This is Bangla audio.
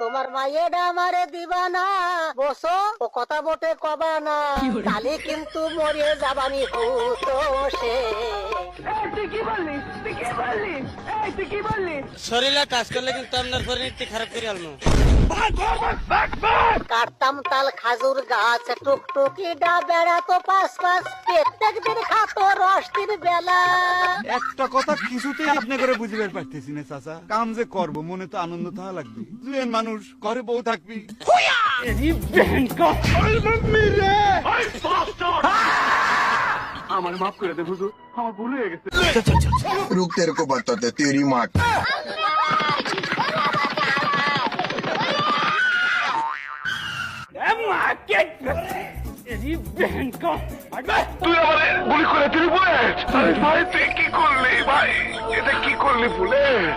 তোমার মায়েরা আমারে দিবা না, বসো ও কথা মোটে কবা না, তাহলে কিন্তু মরে যাবানি ভূত সে। শরীরে টাচ করলে কিন্তু আপনার শরীর খারাপ করে আলমু। কাটতাম তাল খাজুর গাছ, টুকটুকি ডা বেড়াতো পাশ পাশ, প্রত্যেক দিন খাতো রস দিন বেলা। একটা কথা কিছুতেই আপনি করে বুঝবার পারতেছি না চাচা, কাম যে করব মনে তো আনন্দ থাকা লাগবে। জুয়েন মানুষ ঘরে বউ থাকবি। আমার মাফ করে দে হুজুর, আমার ভুল হয়ে গেছে। रुक तेरे को बताते तेरी माँ তুই আমারে গুলি করে দিলি বুলেট। আরে ভাই তুই কি করলি ভাই, এটা কি করলি বুলেট?